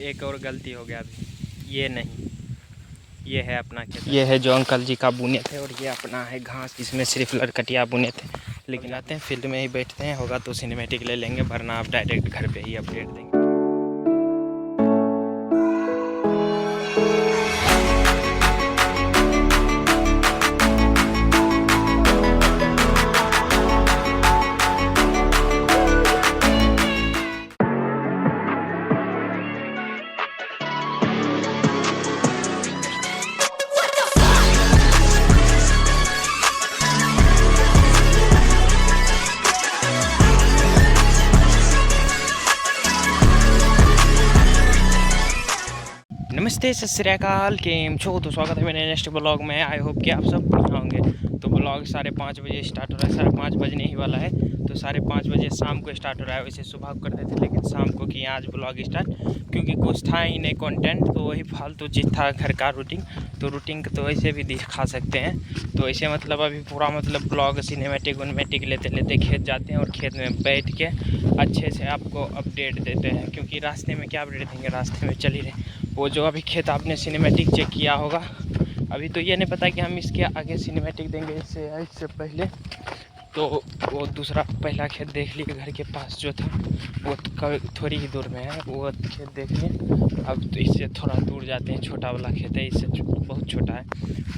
एक और गलती हो गया अभी, ये नहीं, ये है अपना खेत, ये है जो अंकल जी का बुने थे, और ये अपना है घास, इसमें सिर्फ लड़कटिया बुने थे। लेकिन आते हैं फील्ड में ही बैठते हैं, होगा तो सिनेमेटिक ले लेंगे, वरना आप डायरेक्ट घर पे ही अपडेट देंगे। नमस्ते, सत श्री अकाल, केम छो। तो स्वागत है मेरे नेक्स्ट ब्लॉग में। आई होप कि आप सब बढ़िया होंगे। तो ब्लॉग 5:30 बजे स्टार्ट हो रहा है, 5:30 बजने ही वाला है। तो 5:30 बजे शाम को स्टार्ट हो रहा है। वैसे सुबह को करते थे, लेकिन शाम को किया आज ब्लॉग स्टार्ट, क्योंकि कुछ था ही नहीं कंटेंट, तो वही फालतू चीज़ था घर का रूटीन। तो रूटीन तो वैसे भी दिखा सकते हैं। तो ऐसे मतलब अभी पूरा मतलब ब्लॉग सिनेमेटिक उनमेटिक लेते लेते खेत जाते हैं, और खेत में बैठ के अच्छे से आपको अपडेट देते हैं। क्योंकि रास्ते में क्या अपडेट देंगे, रास्ते में चल ही रहे। वो जो अभी खेत आपने सिनेमेटिक चेक किया होगा, अभी तो ये नहीं पता कि हम इसके आगे सिनेमेटिक देंगे इससे पहले। तो वो दूसरा पहला खेत देख लिए, घर के पास जो था वो थोड़ी ही दूर में है, वो खेत देख लिए। अब तो इससे थोड़ा दूर जाते हैं, छोटा वाला खेत है, इससे बहुत छोटा है,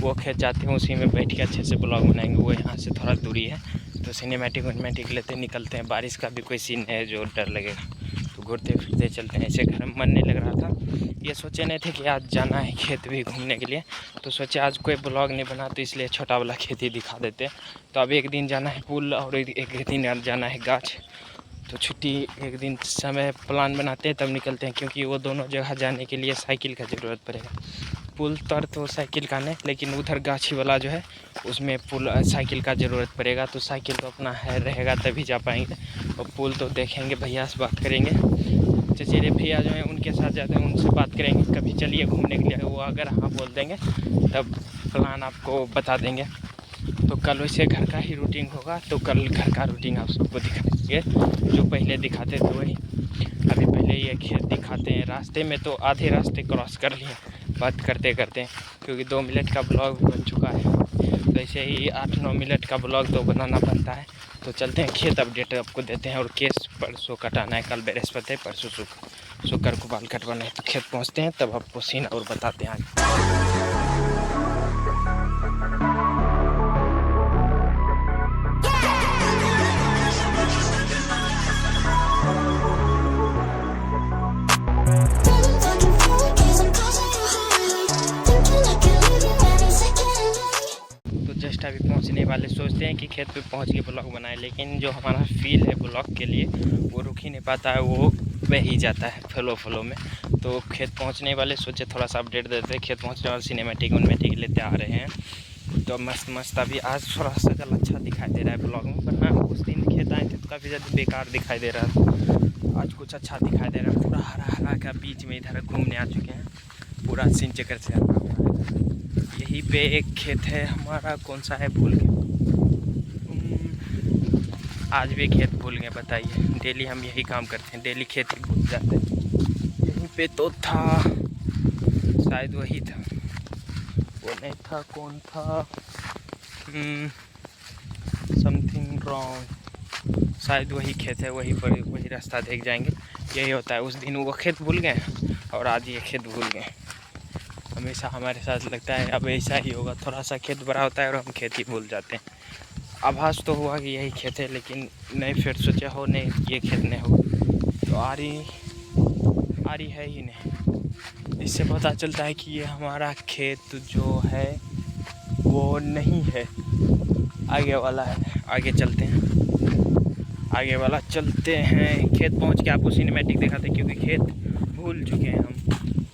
वो खेत जाते हैं, उसी में बैठ के अच्छे से ब्लॉग बनाएंगे। वो यहाँ से थोड़ा दूरी है, तो सिनेमेटिक उनमेटिक लेते निकलते हैं। बारिश का भी कोई सीन है जो डर लगेगा, तो घूरते फिरते चलते हैं। ऐसे घर में मन नहीं लग रहा था, ये सोचे नहीं थे कि आज जाना है खेत भी घूमने के लिए। तो सोचे आज कोई ब्लॉग नहीं बना, तो इसलिए छोटा वाला खेत ही दिखा देते हैं। तो अब एक दिन जाना है पुल, और एक दिन जाना है गाछ। तो छुट्टी एक दिन समय प्लान बनाते हैं, तब निकलते हैं, क्योंकि वो दोनों जगह जाने के लिए साइकिल का ज़रूरत पड़ेगा। पुल तर तो साइकिल का नहीं, लेकिन उधर गाछी वाला जो है उसमें पुल साइकिल का ज़रूरत पड़ेगा। तो साइकिल तो अपना है रहेगा, तभी जा पाएंगे। और पुल तो देखेंगे, भैया से बात करेंगे, चचेरे भैया जो हैं उनके साथ जाते हैं, उनसे बात करेंगे कभी चलिए घूमने के लिए। वो अगर हाँ बोल देंगे तब प्लान आपको बता देंगे। तो कल वैसे घर का ही रूटीन होगा, तो कल घर का रूटीन आप सबको दिखाएंगे, जो पहले दिखाते थे वही। अभी पहले ये खेत दिखाते हैं। रास्ते में तो आधे रास्ते क्रॉस कर लिए बात करते करते, क्योंकि 2 मिनट का ब्लॉग बन चुका है। तो ऐसे ही 8-9 मिनट का ब्लॉग तो बनाना बनता है। तो चलते हैं, खेत अपडेट आपको देते हैं। और केस परसों कटाना है, कल बृहस्पति है, परसों शुक्र को बाल कटवाना है। तो खेत पहुँचते हैं, तब आपको सीन और बताते हैं आगे। जस्ट अभी पहुंचने वाले, सोचते हैं कि खेत पे पहुंच के ब्लॉग बनाए, लेकिन जो हमारा फील है ब्लॉग के लिए वो रुक ही नहीं पाता है, वो बह ही जाता है फ्लो में। तो खेत पहुंचने वाले, सोचे थोड़ा सा अपडेट देते हैं। खेत पहुंचने वाले सिनेमेटिक उनमेटिक लेते आ रहे हैं। तो मस्त अभी आज थोड़ा सा कल अच्छा दिखाई दे रहा है ब्लॉग में, वरना उस दिन खेत आए थे तो काफ़ी ज़्यादा बेकार दिखाई दे रहा था। आज कुछ अच्छा दिखाई दे रहा है, पूरा हरा का बीच में इधर घूमने आ चुके हैं, पूरा सीन चक्कर से आता हुआ है। यहीं पे एक खेत है हमारा, कौन सा है भूल गए, आज भी खेत भूल गए, बताइए। डेली हम यही काम करते हैं, डेली खेत ही भूल जाते हैं। यहीं पे तो था, शायद वही था, वो नहीं था, कौन था, समथिंग रॉन्ग, शायद वही खेत है, वही पर वही रास्ता देख जाएंगे। यही होता है, उस दिन वो खेत भूल गए और आज ये खेत भूल गए। हमेशा हमारे साथ लगता है अब ऐसा ही होगा, थोड़ा सा खेत बड़ा होता है और हम खेत ही भूल जाते हैं। आभास तो हुआ कि यही खेत है, लेकिन नहीं, फिर सोचा हो नहीं ये खेत नहीं हो, तो आ रही है ही नहीं। इससे पता चलता है कि ये हमारा खेत जो है वो नहीं है, आगे वाला है। आगे चलते हैं, आगे वाला चलते हैं। खेत पहुंच के आपको सिनेमैटिक दिखाते हैं, क्योंकि खेत भूल चुके हैं हम।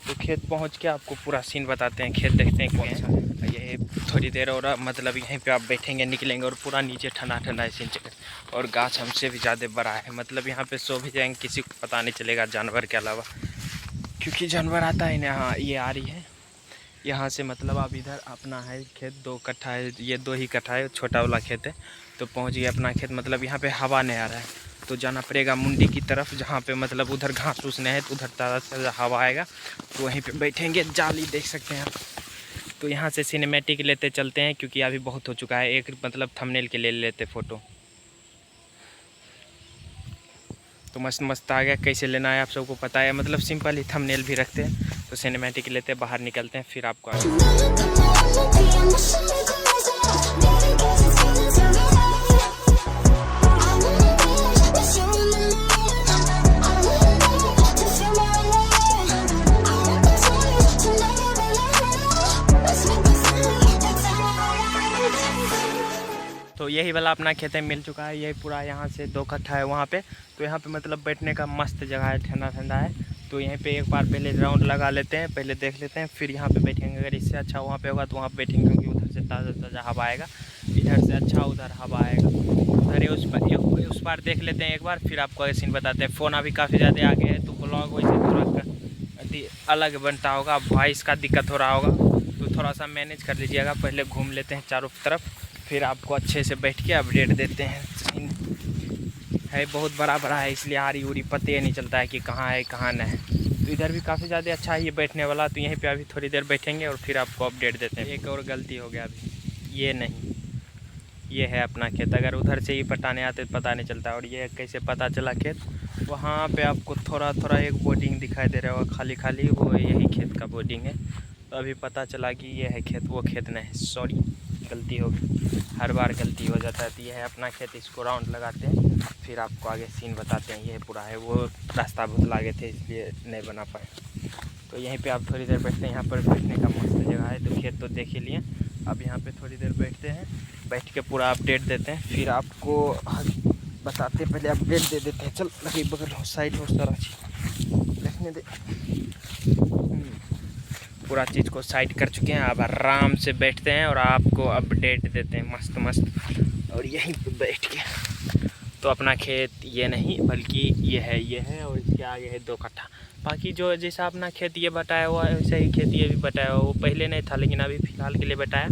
तो खेत पहुंच के आपको पूरा सीन बताते हैं, खेत देखते हैं कौन सा है। ये थोड़ी देर और मतलब यहीं पे आप बैठेंगे, निकलेंगे, और पूरा नीचे ठंडा ठंडा सीन चले। और गाछ हमसे भी ज़्यादा बड़ा है, मतलब यहाँ पे सो भी जाएंगे, किसी को पता नहीं चलेगा जानवर के अलावा, क्योंकि जानवर आता है ना। हाँ, ये आ रही है यहाँ से, मतलब आप इधर अपना है खेत 2 कट्ठा है, ये 2 ही कट्ठा है, छोटा वाला खेत है। तो पहुँच गया अपना खेत, मतलब यहाँ पे हवा नहीं आ रहा है, तो जाना पड़ेगा मुंडी की तरफ, जहाँ पे मतलब उधर घास फूस नहीं है, तो उधर ताज़ा हवा आएगा, तो वहीं पे बैठेंगे। जाली देख सकते हैं आप। तो यहाँ से सिनेमैटिक लेते चलते हैं, क्योंकि अभी बहुत हो चुका है, एक मतलब थंबनेल के लिए लेते फ़ोटो। तो मस्त मस्त आ गया। कैसे लेना है आप सबको पता है, मतलब सिंपल ही थंबनेल भी रखते हैं। तो सिनेमैटिक लेते हैं, बाहर निकलते हैं, फिर आपको तो यही वाला अपना खेत है, मिल चुका है। यही पूरा यहाँ से 2 कट्ठा है वहाँ पे। तो यहाँ पे मतलब बैठने का मस्त जगह है, ठंडा ठंडा है। तो यहीं पे एक बार पहले राउंड लगा लेते हैं, पहले देख लेते हैं, फिर यहाँ पे बैठेंगे। अगर इससे अच्छा वहाँ पे होगा तो वहाँ पे बैठेंगे, क्योंकि उधर से ताज़ा ताज़ा हवा आएगा, इधर से अच्छा उधर हवा आएगा। उधर उस पार देख लेते हैं एक बार, फिर आपको ऐसे सीन बताते हैं। फ़ोन अभी काफ़ी ज़्यादा आगे है, तो ब्लॉग वैसे थोड़ा अलग बनता होगा, वॉइस का दिक्कत हो रहा होगा, तो थोड़ा सा मैनेज कर लीजिएगा। पहले घूम लेते हैं चारों तरफ, फिर आपको अच्छे से बैठ के अपडेट देते हैं। है बहुत बड़ा बड़ा है, इसलिए आरी उरी पते नहीं चलता है कि कहाँ है कहाँ नहीं है। तो इधर भी काफ़ी ज़्यादा अच्छा है ये बैठने वाला। तो यहीं पे अभी थोड़ी देर बैठेंगे और फिर आपको अपडेट देते हैं। एक और गलती हो गया अभी, ये नहीं, ये है अपना खेत। अगर उधर से ही पटाने आते तो पता नहीं चलता। और ये कैसे पता चला खेत, वहाँ पे आपको थोड़ा थोड़ा एक बोर्डिंग दिखाई दे रहा होगा खाली खाली, वो यही खेत का बोर्डिंग है। तो अभी पता चला कि ये है खेत, वो खेत नहीं। सॉरी, गलती हो गई, हर बार गलती हो जाता है। तो ये है अपना खेत, इसको राउंड लगाते हैं, फिर आपको आगे सीन बताते हैं। ये पूरा है, वो रास्ता बहुत लागे थे इसलिए नहीं बना पाए। तो यहीं पे आप थोड़ी देर बैठते हैं, यहाँ पर बैठने का मस्त जगह है। तो खेत तो देख ही लिए, अब यहाँ पे थोड़ी देर बैठते हैं, बैठ के पूरा अपडेट देते हैं, फिर आपको बताते हैं। पहले अपडेट दे देते हैं। चल लगे बगल हो, साइड हो, सारा चीज़ देखने दे। पूरा चीज़ को साइड कर चुके हैं, अब आराम से बैठते हैं और आपको अपडेट देते हैं मस्त मस्त। और यहीं पे बैठ के तो अपना खेत ये नहीं बल्कि ये है, और इसके आगे है 2 कट्ठा। बाकी जो जैसा अपना खेत ये बताया हुआ है, वैसा ही खेत ये भी बताया हुआ। वो पहले नहीं था, लेकिन अभी फ़िलहाल के लिए बताया,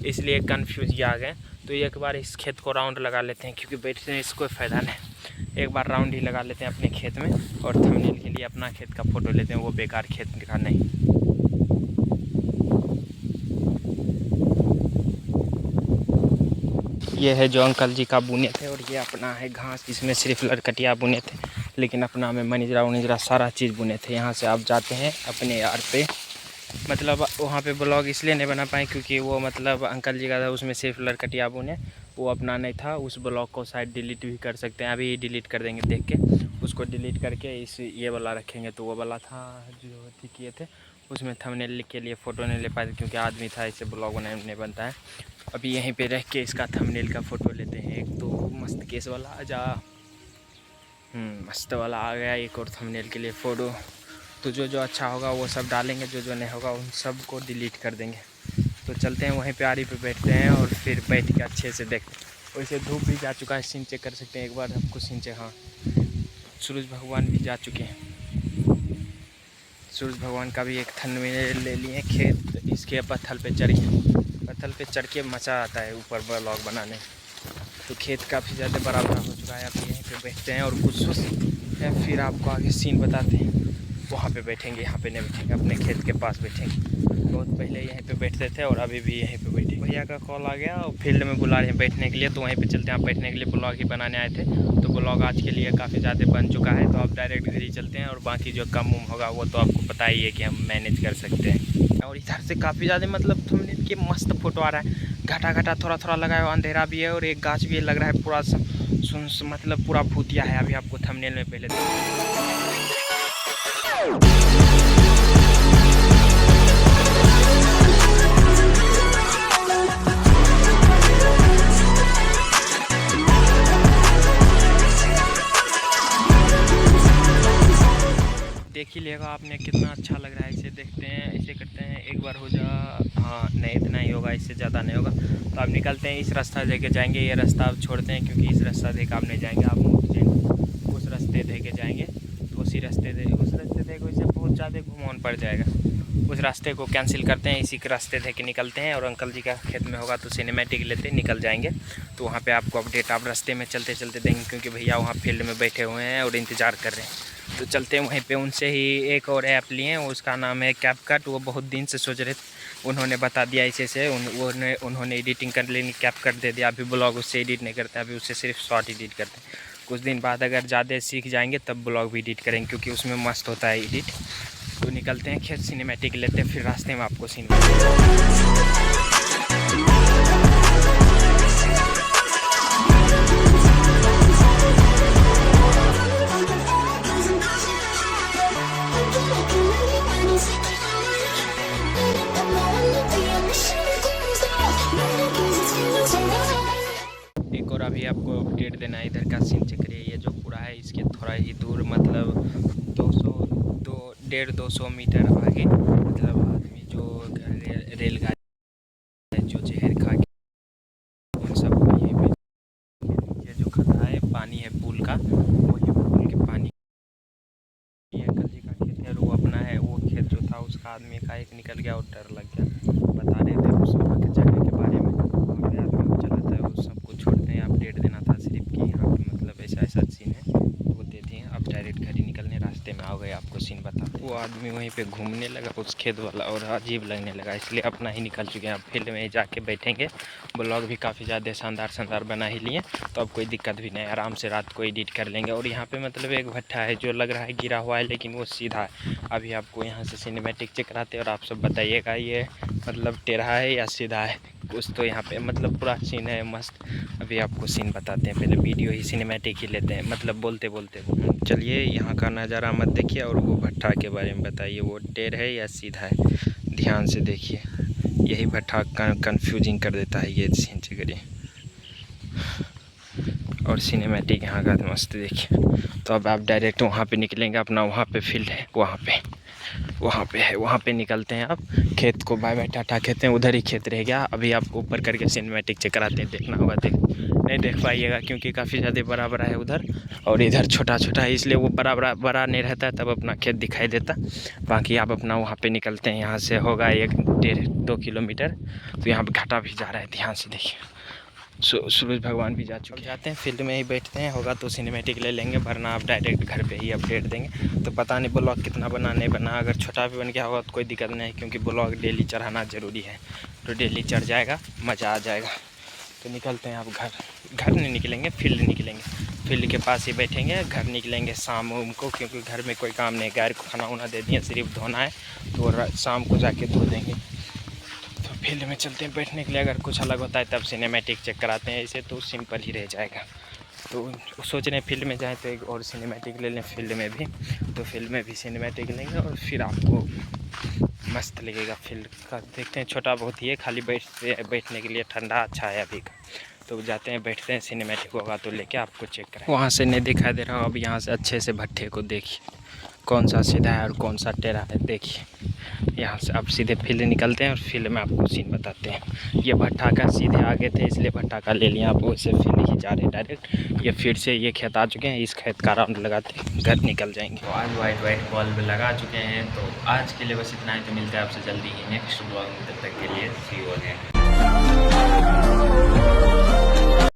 इसलिए कन्फ्यूज ये आ गए। तो एक बार इस खेत को राउंड लगा लेते हैं, क्योंकि बैठने में इसको फ़ायदा नहीं। एक बार राउंड ही लगा लेते हैं अपने खेत में, और थंबनेल के लिए अपना खेत का फ़ोटो लेते हैं, वो बेकार खेत का नहीं। ये है जो अंकल जी का बुने थे, और ये अपना है घास, इसमें सिर्फ लड़कटिया बुने थे, लेकिन अपना में मनिजरा उनिजरा सारा चीज़ बुने थे। यहाँ से आप जाते हैं अपने यार पे, मतलब वहाँ पे ब्लॉग इसलिए नहीं बना पाए क्योंकि वो मतलब अंकल जी का था, उसमें सिर्फ लड़कटिया बुने, वो अपना नहीं था। उस ब्लॉग को शायद डिलीट भी कर सकते हैं, अभी डिलीट कर देंगे देख के। उसको डिलीट करके इस ये वाला रखेंगे। तो वो वाला था जो ठीक किए थे, उसमें थंबनेल के लिए फ़ोटो नहीं ले पाए थे, क्योंकि आदमी था, इससे ब्लॉग नहीं बनता है। अभी यहीं पे रह के इसका थंबनेल का फ़ोटो लेते हैं। एक तो मस्त केस वाला आजा, मस्त वाला आ गया। एक और थंबनेल के लिए फ़ोटो। तो जो अच्छा होगा वो सब डालेंगे, जो नहीं होगा उन सब को डिलीट कर देंगे। तो चलते हैं वहीं पे आरी पे बैठते हैं, और फिर बैठ के अच्छे से देखते हैं। वैसे धूप भी जा चुका है, सीन चेक कर सकते हैं एक बार आपको सीन चेक। हाँ, सूरज भगवान भी जा चुके हैं। सूरज भगवान का भी एक थंबनेल ले लिए। खेत इसके पत्थर पे चढ़ के मज़ा आता है ऊपर ब्लॉग बनाने। तो खेत काफ़ी ज़्यादा बड़ा हो चुका है। अब यहीं पे बैठते हैं और कुछ है, फिर आपको आगे सीन बताते हैं। वहाँ पे बैठेंगे, यहाँ पे नहीं बैठेंगे, अपने खेत के पास बैठेंगे। बहुत पहले यहीं पे बैठते थे और अभी भी यहीं पे बैठे। भैया का कॉल आ गया और फील्ड में बुला रहे हैं बैठने के लिए, तो वहीं पे चलते हैं। आप बैठने के लिए ब्लॉग ही बनाने आए थे, तो ब्लॉग आज के लिए काफ़ी ज़्यादा बन चुका है। तो आप डायरेक्ट घर ही चलते हैं, और बाकी जो कम होगा वो तो आपको पता ही है कि हम मैनेज कर सकते हैं। और इधर से काफ़ी ज़्यादा मतलब थंबनेल के मस्त फ़ोटो आ रहा है। घटा थोड़ा थोड़ा लगा है, अंधेरा भी है, और एक गाछ भी लग रहा है पूरा मतलब पूरा भूतिया है। अभी आपको थंबनेल में पहले देख ही लेगा आपने कितना अच्छा लग रहा है। इसे देखते हैं, ऐसे करते हैं, एक बार हो जा। हाँ नहीं, इतना ही होगा, इससे ज़्यादा नहीं होगा। तो आप निकलते हैं, इस रास्ता लेके जाएंगे। ये रास्ता आप छोड़ते हैं, क्योंकि इस रास्ता देख आप नहीं जाएंगे, आप उस रास्ते दे के जाएंगे। तो उस रास्ते दे वैसे बहुत ज़्यादा घुमावन पड़ जाएगा। उस रास्ते को कैंसिल करते हैं, इसी के रास्ते थे कि निकलते हैं। और अंकल जी का खेत में होगा तो सिनेमैटिक लेते निकल जाएंगे। तो वहाँ पे आपको अपडेट आप रास्ते में चलते चलते देंगे, क्योंकि भैया वहाँ फील्ड में बैठे हुए हैं और इंतज़ार कर रहे हैं। तो चलते हैं वहीं पे। उनसे ही एक और ऐप लिए हैं, उसका नाम है कैपकट। वो बहुत दिन से सोच रहे थे, उन्होंने बता दिया इसे से उन्होंने एडिटिंग कर लेनी, कैपकट दे दिया। अभी ब्लॉग उससे एडिट नहीं करते, अभी उससे सिर्फ शॉर्ट एडिट करते हैं। कुछ दिन बाद अगर ज़्यादा सीख जाएंगे तब ब्लॉग भी एडिट करेंगे, क्योंकि उसमें मस्त होता है एडिट। तो निकलते हैं खेत, सिनेमैटिक लेते हैं, फिर रास्ते में आपको एक और अभी आपको अपडेट देना है। इधर का सीन चेक करिए, ये जो कूड़ा है इसके थोड़ा ही दूर, मतलब 150-200 मीटर आगे, मतलब आदमी जो रेलगाड़ी जो जहर खा के उन सबको यहीं पे, ये जो खतरा है पानी है पुल का, वही पुल के पानी, ये अंकल जी का खेत है और वो अपना है। वो खेत जो था उसका आदमी का एक निकल गया और डर लग गया। बता रहे थे उस जगह के बारे में, वहाँ पे आदमी चलाता है, उस सबको छोड़ते हैं। अपडेट देना था सिर्फ कि यहाँ पे मतलब ऐसा सीन है, वो दे दिए। अब डायरेक्ट घर ही निकलने रास्ते में आ गए, आपको सीन बता। वो आदमी वहीं पे घूमने लगा उस खेत वाला, और अजीब लगने लगा, इसलिए अपना ही निकल चुके हैं। अब फील्ड में ही जाके बैठेंगे। ब्लॉग भी काफ़ी ज़्यादा शानदार बना ही लिए, तो अब कोई दिक्कत भी नहीं, आराम से रात को एडिट कर लेंगे। और यहाँ पे मतलब एक भट्ठा है जो लग रहा है गिरा हुआ है, लेकिन वो सीधा है। अभी आपको यहाँ से सिनेमैटिक चेक कराते हैं और आप सब बताइएगा ये मतलब टेढ़ा है या सीधा है कुछ। तो यहाँ पे मतलब पूरा सीन है मस्त। अभी आपको सीन बताते हैं, पहले वीडियो ही सिनेमैटिक ही लेते हैं, मतलब बोलते बोलते। चलिए यहाँ का नज़ारा मत देखिए और वो भट्ठा के बारे में बताइए, वो टेढ़ है या सीधा है, ध्यान से देखिए। यही भट्ठा कन्फ्यूजिंग कर देता है, ये सीन चेक करिए। और सिनेमैटिक यहाँ का मस्त देखिए। तो अब आप डायरेक्ट वहाँ पे निकलेंगे, अपना वहाँ पे फील्ड है, वहाँ पे निकलते हैं। आप खेत को बाय बाय टाटा कहते हैं, उधर ही खेत रह गया। अभी आपको ऊपर करके सिनेमैटिक चेक कराते हैं, देखना होगा। नहीं देख पाइएगा क्योंकि काफ़ी ज़्यादा बड़ा है उधर, और इधर छोटा है, इसलिए वो बड़ा नहीं रहता है, तब अपना खेत दिखाई देता। बाकी आप अपना वहाँ पे निकलते हैं, यहाँ से होगा 1-1.5-2 किलोमीटर। तो यहाँ पे घाटा भी जा रहा है, ध्यान से देखिए। सूरज भगवान भी जा चुके हैं। जाते हैं फील्ड में ही बैठते हैं, होगा तो सिनेमैटिक ले लेंगे, वरना आप डायरेक्ट घर पे ही अपडेट देंगे। तो पता नहीं ब्लॉग कितना बना नहीं बना, अगर छोटा भी बन गया होगा तो कोई दिक्कत नहीं, क्योंकि ब्लॉग डेली चढ़ाना ज़रूरी है। तो डेली चढ़ जाएगा, मज़ा आ जाएगा। तो निकलते हैं, आप घर नहीं निकलेंगे, फील्ड निकलेंगे। फील्ड के पास ही बैठेंगे, घर निकलेंगे शाम को, क्योंकि घर में कोई काम नहीं, गाय को खाना वाना दे दिए, सिर्फ धोना है। तो शाम को जाके धो देंगे। फील्ड में चलते हैं बैठने के लिए, अगर कुछ अलग होता है तब सिनेमैटिक चेक कराते हैं। इसे तो सिंपल ही रह जाएगा। तो सोच रहे हैं फील्ड में जाएं तो एक और सिनेमैटिक ले लें फील्ड में भी। तो फील्ड में भी सिनेमैटिक लेंगे और फिर आपको मस्त लगेगा। फील्ड का देखते हैं, छोटा बहुत ही है, खाली बैठने के लिए, ठंडा अच्छा है अभी का। तो जाते हैं, बैठते हैं, सिनेमैटिक होगा तो लेके आपको चेक करें। वहाँ से नहीं दिखाई दे रहा हो, अब यहाँ से अच्छे से भट्ठे को देखिए, कौन सा सीधा है और कौन सा टेढ़ा है, देखिए। यहाँ से आप सीधे फील्ड निकलते हैं और फील्ड में आपको सीन बताते हैं। ये भट्ठा का सीधे आगे थे, इसलिए भट्ठा का ले लिया, आप वैसे फील्ड ही जा रहे हैं डायरेक्ट। ये फिर से ये खेत आ चुके हैं, इस खेत का राउंड लगाते घर निकल जाएंगे। तो आज वाइट बल्ब लगा चुके हैं। तो आज के लिए बस इतना ही, तो मिलता है आपसे जल्दी ही नेक्स्ट ब्लॉग में। तब तक के लिए सी यू अगेन।